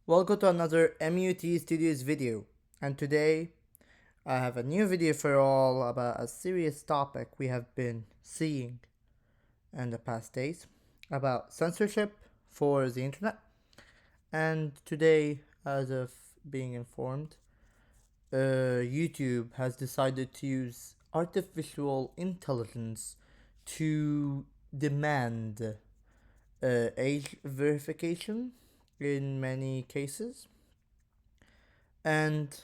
Welcome to another MUT Studios video, and today I have a new video for all about a serious topic we have been seeing in the past days about censorship for the internet. And today, as of being informed, YouTube has decided to use artificial intelligence to demand age verification in many cases, and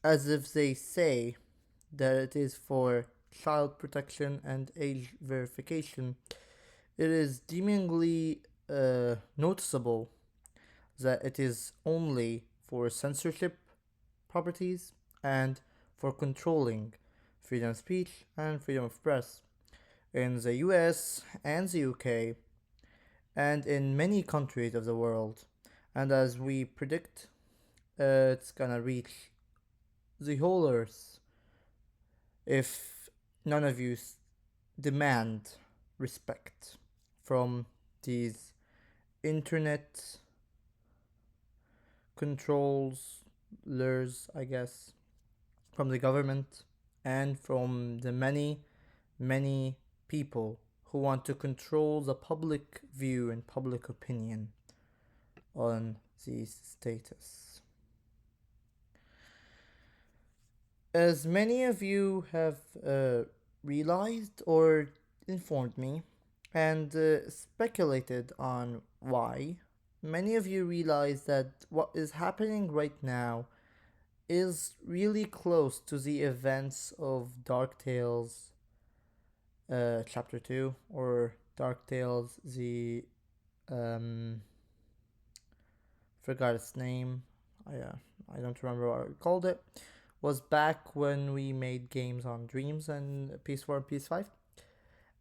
as if they say that it is for child protection and age verification, it is deemingly noticeable that it is only for censorship properties and for controlling freedom of speech and freedom of press in the US and the UK and in many countries of the world. And as we predict, it's gonna reach the whole earth if none of you demand respect from these internet controllers, I guess, from the government and from the many people who want to control the public view and public opinion on these status. As many of you have realized or informed me and speculated on why, many of you realize that what is happening right now is really close to the events of Dark Tales Chapter 2, or Dark Tales, the forgot its name. I don't remember what I called it. Was back when we made games on Dreams and PS4 and PS5.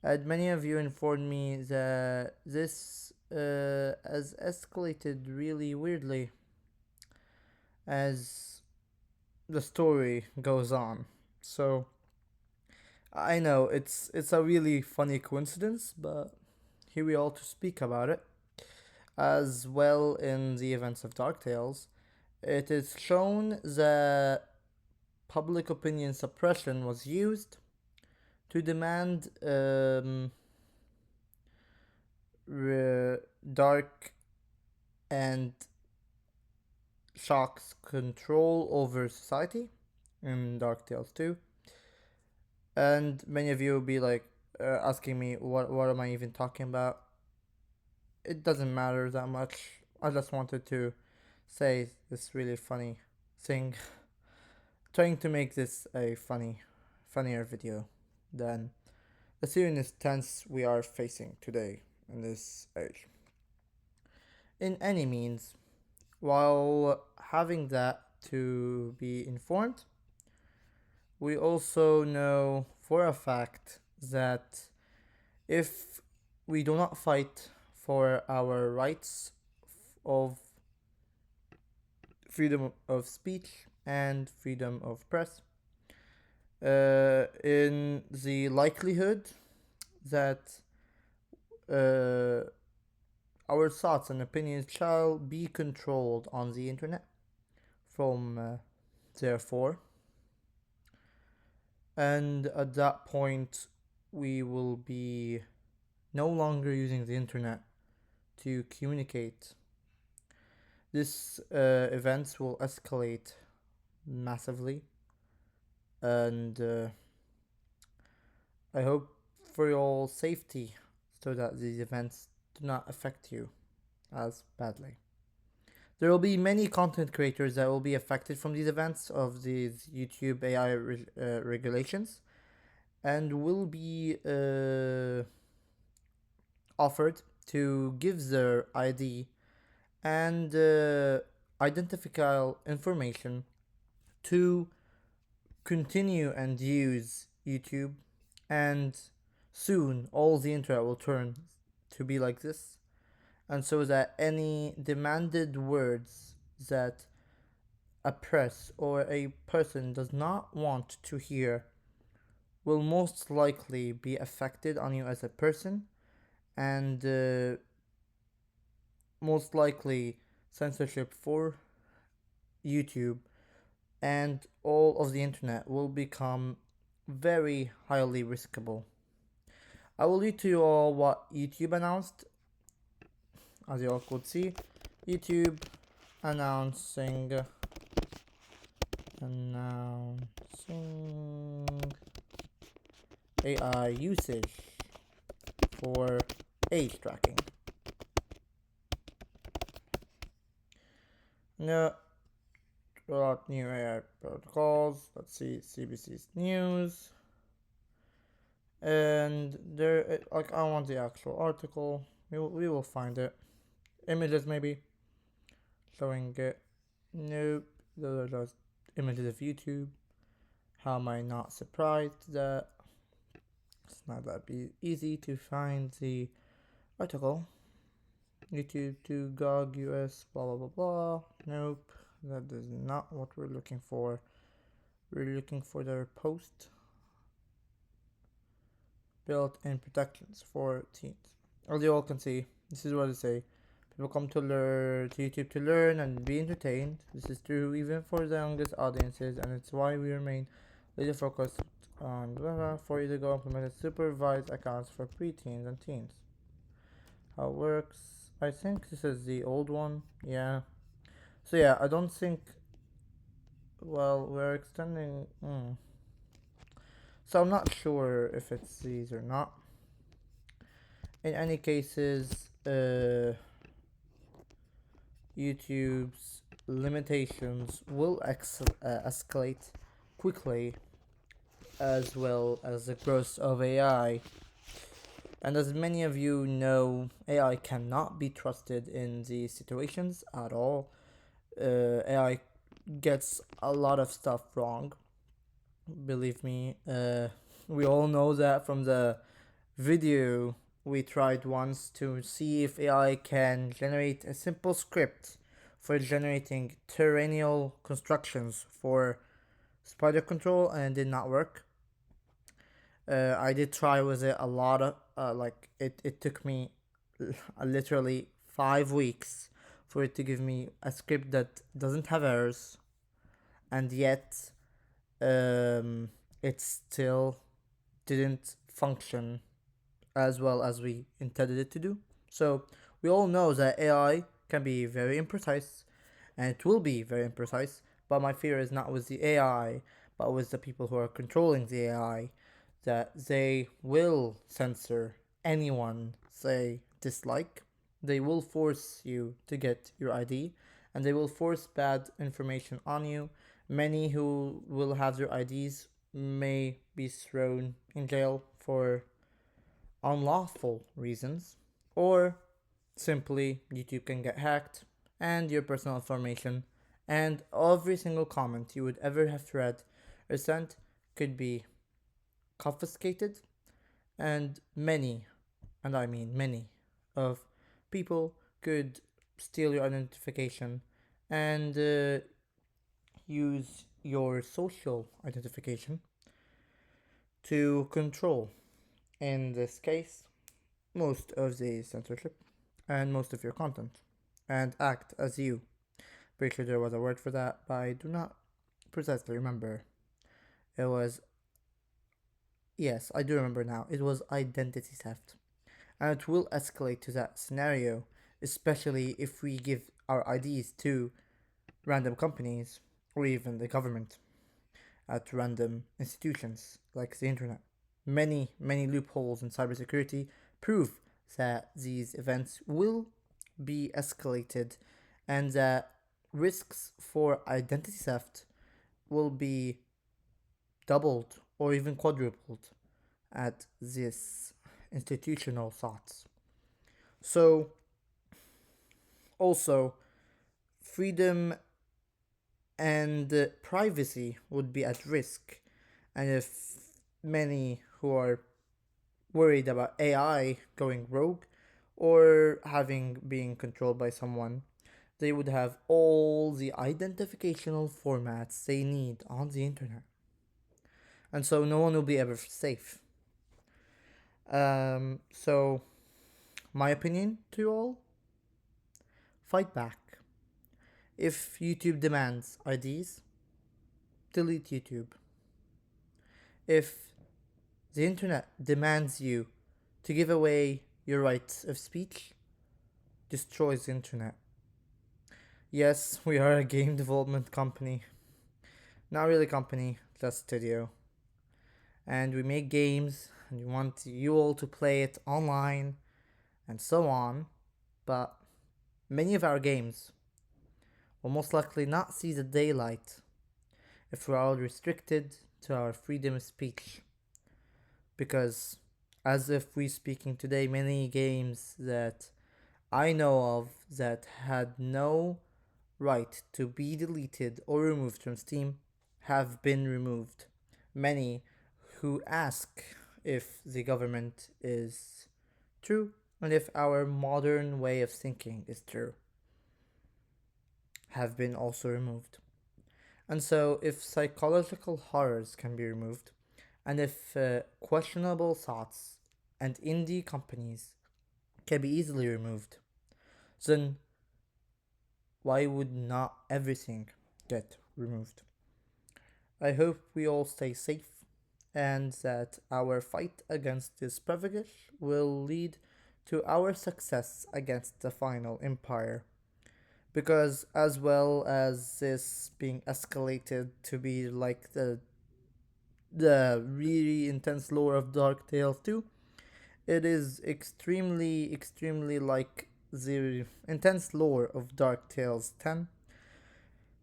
And many of you informed me that this has escalated really weirdly as the story goes on. So I know it's a really funny coincidence, but here we are to speak about it. As well, in the events of Dark Tales, it is shown that public opinion suppression was used to demand dark and shocks control over society in Dark Tales 2. And many of you will be like asking me, what am I even talking about? It doesn't matter that much. I just wanted to say this really funny thing. Trying to make this a funnier video than the serious tense we are facing today in this age. In any means, while having that to be informed, we also know for a fact that if we do not fight for our rights of freedom of speech and freedom of press, in the likelihood that our thoughts and opinions shall be controlled on the internet from therefore, and at that point we will be no longer using the internet to communicate. This events will escalate massively, and I hope for your safety so that these events do not affect you as badly. There will be many content creators that will be affected from these events of these YouTube AI regulations, and will be offered to give their ID and identifiable information to continue and use YouTube, and soon all the internet will turn to be like this, and so that any demanded words that a press or a person does not want to hear will most likely be affected on you as a person, and most likely censorship for YouTube and all of the internet will become very highly riskable. I will read to you all what YouTube announced. As you all could see, YouTube announcing announcing AI usage for age tracking. No, new AI protocols. Let's see CBC's news. And there, like, I want the actual article. We will find it. Images maybe showing it. Nope, those are just images of YouTube. How am I not surprised that it's not that easy to find the article? YouTube to GOG US, blah blah blah blah. Nope, that is not what we're looking for. We're looking for their post built-in protections for teens. As you all can see, this is what I say. People come to learn to YouTube to learn and be entertained. This is true even for the youngest audiences, and it's why we remain laser focused on 4 years ago implemented supervised accounts for preteens and teens. How it works? I think this is the old one. Yeah. So yeah, I don't think. Well, we're extending. So I'm not sure if it's these or not. In any cases, YouTube's limitations will escalate quickly, as well as the growth of AI. And as many of you know, AI cannot be trusted in these situations at all. AI gets a lot of stuff wrong. Believe me, we all know that from the video we tried once to see if AI can generate a simple script for generating terrestrial constructions for spider control, and it did not work. I did try with it a lot of it took me literally 5 weeks for it to give me a script that doesn't have errors, and yet it still didn't function as well as we intended it to do. So we all know that AI can be very imprecise, and it will be very imprecise. But my fear is not with the AI, but with the people who are controlling the AI, that they will censor anyone they dislike. They will force you to get your ID, and they will force bad information on you. Many who will have their IDs may be thrown in jail for unlawful reasons, or simply YouTube can get hacked and your personal information and every single comment you would ever have read or sent could be confiscated, and many, and I mean many, of people could steal your identification and use your social identification to control, in this case, most of the censorship and most of your content and act as you. Pretty sure there was a word for that, but I do not precisely remember. It was, yes, I do remember now. It was identity theft. And it will escalate to that scenario, especially if we give our IDs to random companies or even the government at random institutions like the internet. Many loopholes in cybersecurity prove that these events will be escalated and that risks for identity theft will be doubled or even quadrupled at this institutional thoughts. So, also, freedom and privacy would be at risk. And if many who are worried about AI going rogue or having being controlled by someone, they would have all the identificational formats they need on the internet. And so no one will be ever safe. So my opinion to you all, fight back. If YouTube demands IDs, delete YouTube. If the internet demands you to give away your rights of speech, destroy the internet. Yes, we are a game development company. Not really company, just studio. And we make games and we want you all to play it online and so on. But many of our games will most likely not see the daylight if we're all restricted to our freedom of speech. Because, as if we speaking today, many games that I know of that had no right to be deleted or removed from Steam have been removed. Many who ask if the government is true and if our modern way of thinking is true have been also removed. And so, if psychological horrors can be removed, and if questionable thoughts and indie companies can be easily removed, then why would not everything get removed? I hope we all stay safe and that our fight against this privilege will lead to our success against the final empire. Because, as well as this being escalated to be like the really intense lore of Dark Tales 2, it is extremely like the intense lore of Dark Tales 10,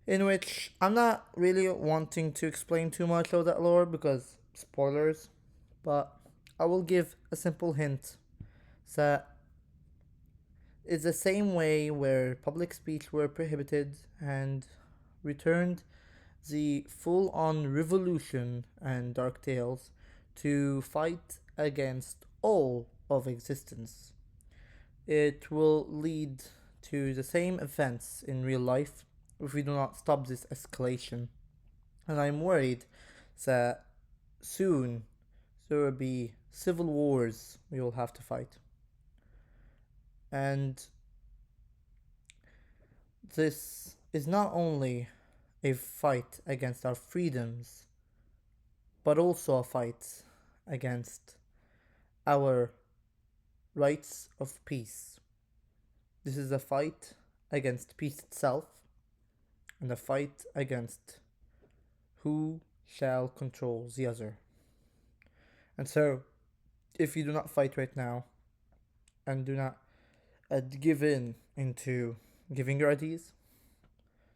in which I'm not really wanting to explain too much of that lore because spoilers, but I will give a simple hint that it's the same way where public speech were prohibited and returned the full on revolution and Dark Tales to fight against all of existence. It will lead to the same events in real life if we do not stop this escalation. And I'm worried that soon there will be civil wars we will have to fight. And this is not only a fight against our freedoms, but also a fight against our rights of peace. This is a fight against peace itself and a fight against who shall control the other. And so, if you do not fight right now and do not give in into giving your ideas,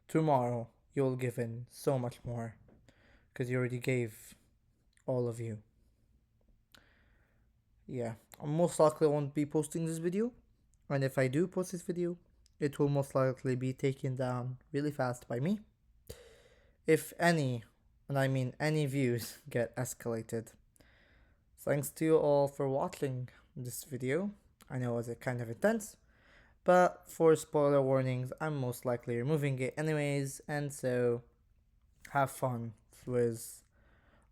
tomorrow you'll give in so much more because you already gave all of you. Yeah, I most likely won't be posting this video, and if I do post this video, it will most likely be taken down really fast by me. If any, and I mean any views get escalated. Thanks to you all for watching this video. I know it was kind of intense, but for spoiler warnings, I'm most likely removing it anyways, and so have fun with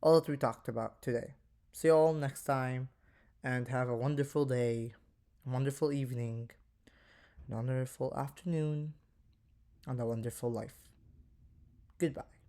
all that we talked about today. See you all next time, and have a wonderful day, a wonderful evening, a wonderful afternoon, and a wonderful life. Goodbye.